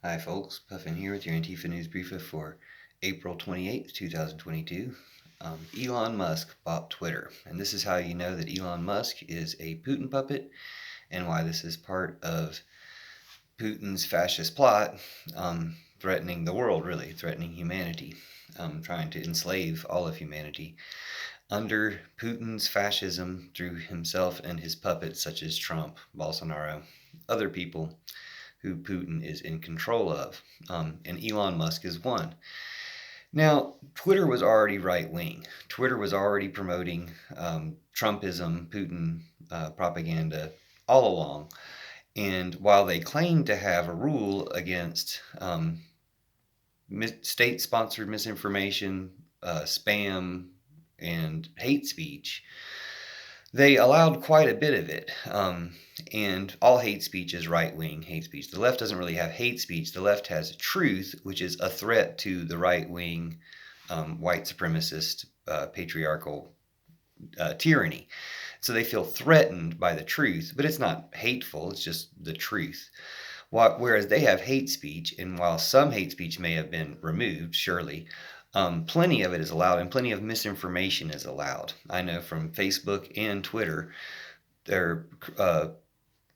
Hi folks, Puffin here with your Antifa News Briefa for April 28th, 2022. Elon Musk bought Twitter, and this is how you know that Elon Musk is a Putin puppet and why this is part of Putin's fascist plot, threatening the world, really, threatening humanity, trying to enslave all of humanity under Putin's fascism through himself and his puppets such as Trump, Bolsonaro, other people who Putin is in control of, and Elon Musk is one. Now, Twitter was already right-wing. Twitter was already promoting Trumpism, Putin propaganda all along. And while they claimed to have a rule against state-sponsored misinformation, spam, and hate speech, they allowed quite a bit of it. And all hate speech is right-wing hate speech. The left doesn't really have hate speech. The left has truth, which is a threat to the right-wing white supremacist patriarchal tyranny. So they feel threatened by the truth, but it's not hateful. It's just the truth. Whereas they have hate speech, and while some hate speech may have been removed, surely, plenty of it is allowed, and plenty of misinformation is allowed. I know from Facebook and Twitter, they're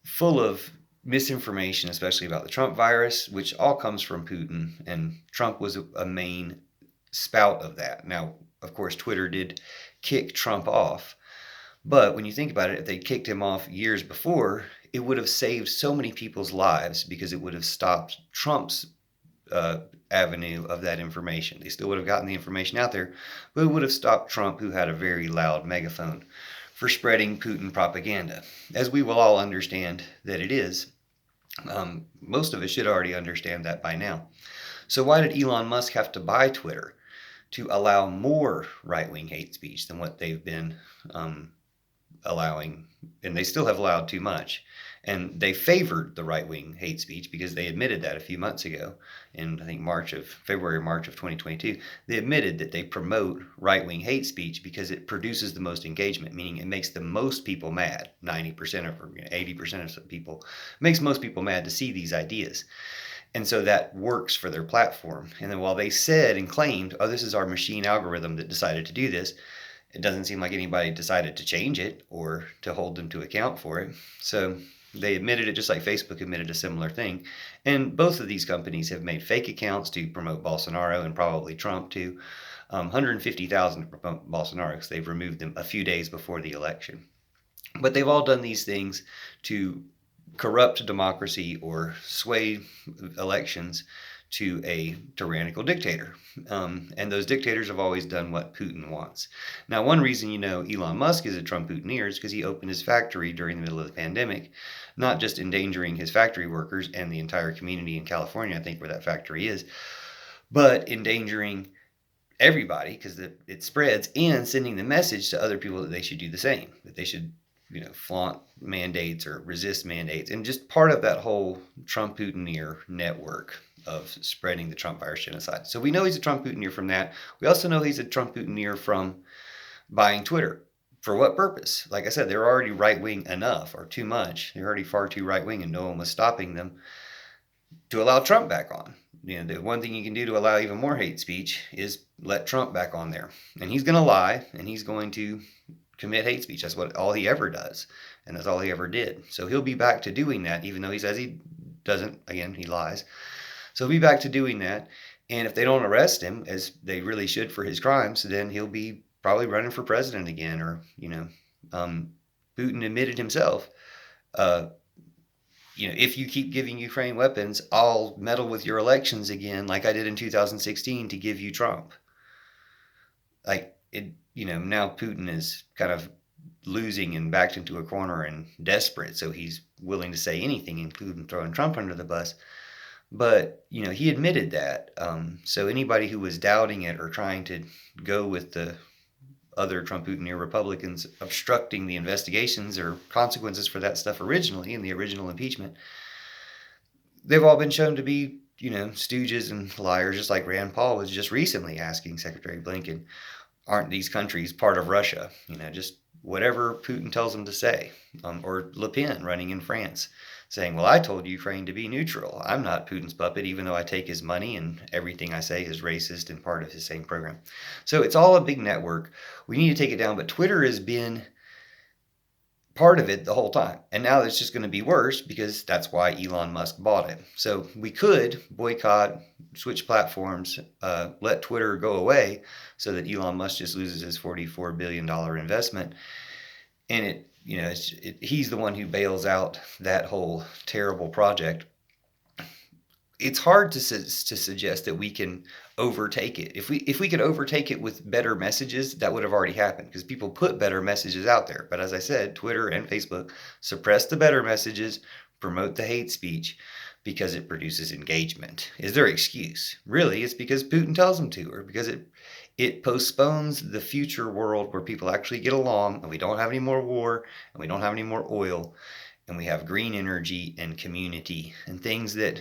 full of misinformation, especially about the Trump virus, which all comes from Putin, and Trump was a main spout of that. Now, of course, Twitter did kick Trump off, but when you think about it, if they kicked him off years before, it would have saved so many people's lives because it would have stopped Trump's avenue of that information. They still would have gotten the information out there, but it would have stopped Trump, who had a very loud megaphone for spreading Putin propaganda, as we will all understand that it is. Most of us should already understand that by now. So why did Elon Musk have to buy Twitter? To allow more right-wing hate speech than what they've been allowing, and they still have allowed too much. And they favored the right-wing hate speech because they admitted that a few months ago, in I think February, March of 2022. They admitted that they promote right-wing hate speech because it produces the most engagement, meaning it makes the most people mad. 90% or 80% of people makes most people mad to see these ideas. And so that works for their platform. And then while they said and claimed, oh, this is our machine algorithm that decided to do this, it doesn't seem like anybody decided to change it or to hold them to account for it. So they admitted it just like Facebook admitted a similar thing. And both of these companies have made fake accounts to promote Bolsonaro and probably Trump too. 150,000 to promote Bolsonaro because they've removed them a few days before the election. But they've all done these things to corrupt democracy or sway elections to a tyrannical dictator. And those dictators have always done what Putin wants. Now, one reason you know Elon Musk is a Trump Putineer is because he opened his factory during the middle of the pandemic, not just endangering his factory workers and the entire community in California, I think, where that factory is, but endangering everybody because it spreads, and sending the message to other people that they should do the same, that they should flaunt mandates or resist mandates, and just part of that whole Trump Putineer network of spreading the Trump virus genocide. So we know he's a Trump Putineer from that. We also know he's a Trump Putineer from buying Twitter. For what purpose? Like I said, they're already right-wing enough, or too much. They're already far too right-wing, and no one was stopping them, to allow Trump back on. The one thing you can do to allow even more hate speech is let Trump back on there. And he's going to lie, and he's going to commit hate speech. That's all he ever does, and that's all he ever did. So he'll be back to doing that, even though he says he doesn't. Again, he lies. So he'll be back to doing that, and if they don't arrest him, as they really should for his crimes, then he'll be probably running for president again, or Putin admitted himself, if you keep giving Ukraine weapons, I'll meddle with your elections again, like I did in 2016 to give you Trump. Now Putin is kind of losing and backed into a corner and desperate, so he's willing to say anything, including throwing Trump under the bus. But, he admitted that. So anybody who was doubting it or trying to go with the other Trump Putineer Republicans obstructing the investigations or consequences for that stuff originally in the original impeachment, they've all been shown to be, stooges and liars, just like Rand Paul was just recently asking Secretary Blinken, aren't these countries part of Russia? Just whatever Putin tells them to say, or Le Pen running in France. saying, well, I told Ukraine to be neutral. I'm not Putin's puppet, even though I take his money and everything I say is racist and part of his same program. So it's all a big network. We need to take it down, but Twitter has been part of it the whole time. And now it's just going to be worse because that's why Elon Musk bought it. So we could boycott, switch platforms, let Twitter go away so that Elon Musk just loses his $44 billion investment. And he's the one who bails out that whole terrible project. It's hard to suggest that we can overtake it. If we could overtake it with better messages, that would have already happened because people put better messages out there. But as I said, Twitter and Facebook suppress the better messages, promote the hate speech because it produces engagement. Is their excuse? Really, it's because Putin tells them to, or because it postpones the future world where people actually get along and we don't have any more war and we don't have any more oil and we have green energy and community and things that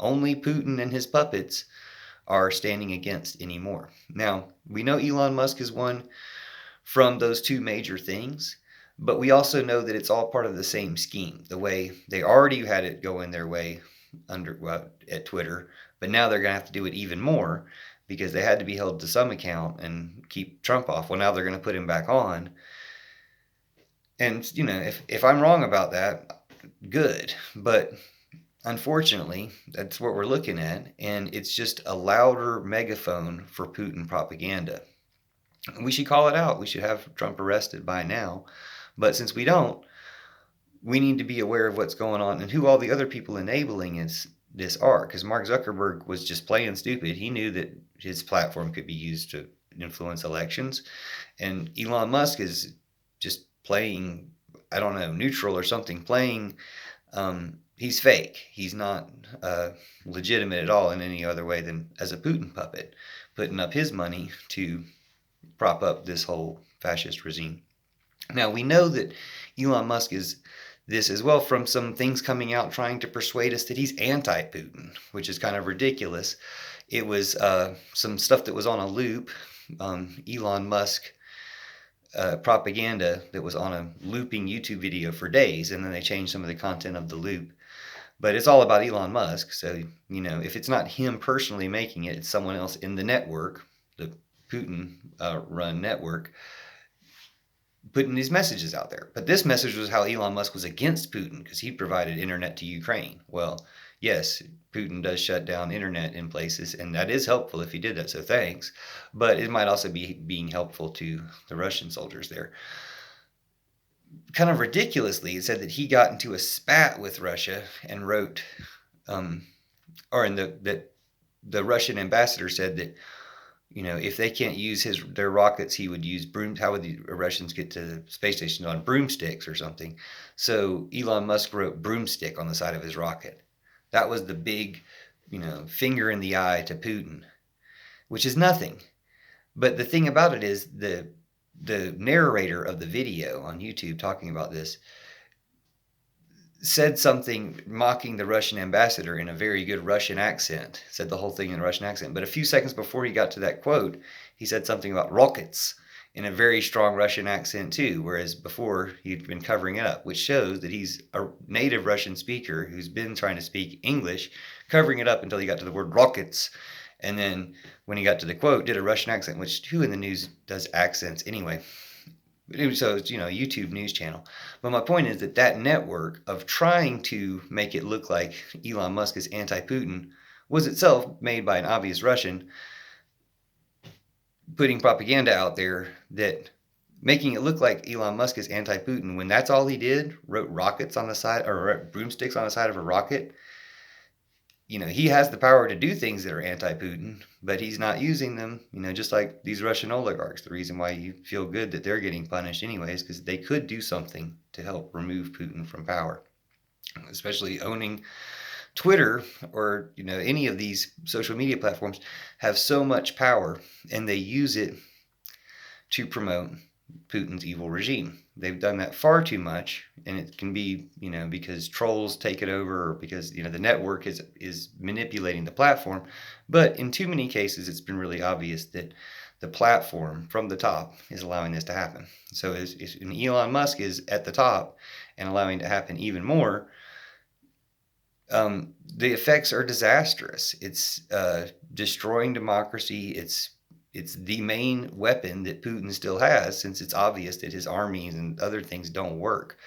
only Putin and his puppets are standing against anymore. Now, we know Elon Musk is one from those two major things, but we also know that it's all part of the same scheme. The way they already had it going their way at Twitter, but now they're going to have to do it even more because they had to be held to some account and keep Trump off. Well, now they're going to put him back on. And, if I'm wrong about that, good. But unfortunately, that's what we're looking at, and it's just a louder megaphone for Putin propaganda. We should call it out. We should have Trump arrested by now. But since we don't, we need to be aware of what's going on and who all the other people enabling this are. Because Mark Zuckerberg was just plain stupid. He knew that his platform could be used to influence elections. And Elon Musk is just playing, I don't know, neutral or something, playing... He's fake. He's not legitimate at all in any other way than as a Putin puppet, putting up his money to prop up this whole fascist regime. Now, we know that Elon Musk is this as well from some things coming out trying to persuade us that he's anti-Putin, which is kind of ridiculous. It was some stuff that was on a loop, Elon Musk propaganda that was on a looping YouTube video for days, and then they changed some of the content of the loop. But it's all about Elon Musk, so, if it's not him personally making it, it's someone else in the network, the Putin-run network, putting these messages out there. But this message was how Elon Musk was against Putin, because he provided internet to Ukraine. Well, yes, Putin does shut down internet in places, and that is helpful if he did that, so thanks. But it might also be being helpful to the Russian soldiers there. Kind of ridiculously, it said that he got into a spat with Russia and wrote, that the Russian ambassador said that, if they can't use their rockets, he would use how would the Russians get to the space station? On broomsticks or something. So Elon Musk wrote broomstick on the side of his rocket. That was the big, finger in the eye to Putin, which is nothing. But the thing about it is the narrator of the video on YouTube talking about this said something mocking the Russian ambassador in a very good Russian accent, said the whole thing in a Russian accent. But a few seconds before he got to that quote, he said something about rockets in a very strong Russian accent too, whereas before he'd been covering it up, which shows that he's a native Russian speaker who's been trying to speak English, covering it up until he got to the word rockets. And then when he got to the quote, did a Russian accent, which who in the news does accents anyway? So it's, a YouTube news channel. But my point is that network of trying to make it look like Elon Musk is anti-Putin was itself made by an obvious Russian, putting propaganda out there that making it look like Elon Musk is anti-Putin when that's all he did, wrote rockets on the side, or wrote broomsticks on the side of a rocket. He has the power to do things that are anti-Putin, but he's not using them, just like these Russian oligarchs. The reason why you feel good that they're getting punished anyways, because they could do something to help remove Putin from power, especially owning Twitter or, any of these social media platforms have so much power, and they use it to promote Putin's evil regime. They've done that far too much, and it can be, because trolls take it over, or because, the network is manipulating the platform. But in too many cases, it's been really obvious that the platform from the top is allowing this to happen. So and Elon Musk is at the top and allowing it to happen even more. The effects are disastrous. It's destroying democracy. It's the main weapon that Putin still has, since it's obvious that his armies and other things don't work.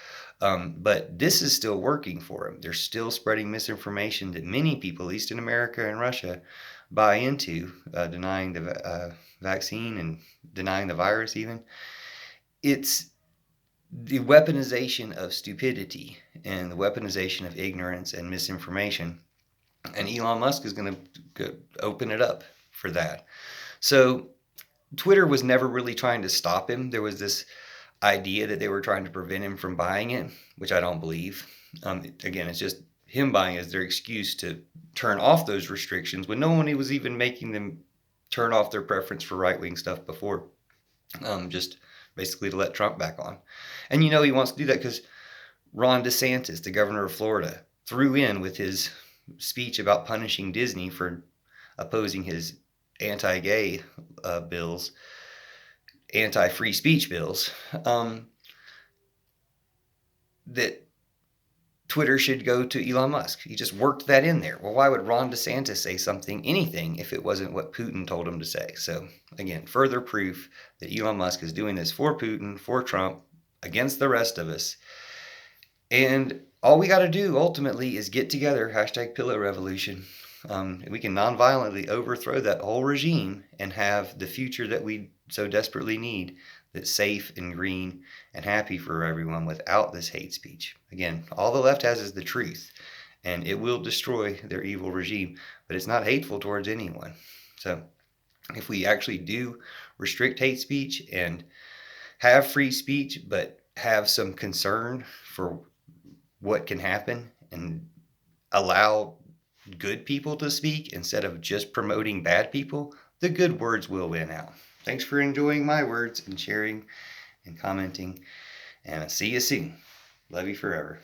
But this is still working for him. They're still spreading misinformation that many people, at least in America and Russia, buy into, denying the vaccine and denying the virus even. It's the weaponization of stupidity and the weaponization of ignorance and misinformation. And Elon Musk is going to open it up for that. So Twitter was never really trying to stop him. There was this idea that they were trying to prevent him from buying it, which I don't believe. Again, it's just him buying as their excuse to turn off those restrictions when no one was even making them turn off their preference for right-wing stuff before. Just basically to let Trump back on. And he wants to do that because Ron DeSantis, the governor of Florida, threw in with his speech about punishing Disney for opposing his anti-gay bills, anti-free speech bills, that Twitter should go to Elon Musk. He just worked that in there. Well, why would Ron DeSantis say anything, if it wasn't what Putin told him to say? So, again, further proof that Elon Musk is doing this for Putin, for Trump, against the rest of us. And all we got to do, ultimately, is get together, #Pillow Revolution. We can nonviolently overthrow that whole regime and have the future that we so desperately need, that's safe and green and happy for everyone without this hate speech. Again, all the left has is the truth, and it will destroy their evil regime, but it's not hateful towards anyone. So if we actually do restrict hate speech and have free speech, but have some concern for what can happen and allow good people to speak instead of just promoting bad people, the good words will win out. Thanks for enjoying my words and sharing and commenting, and I'll see you soon. Love you forever.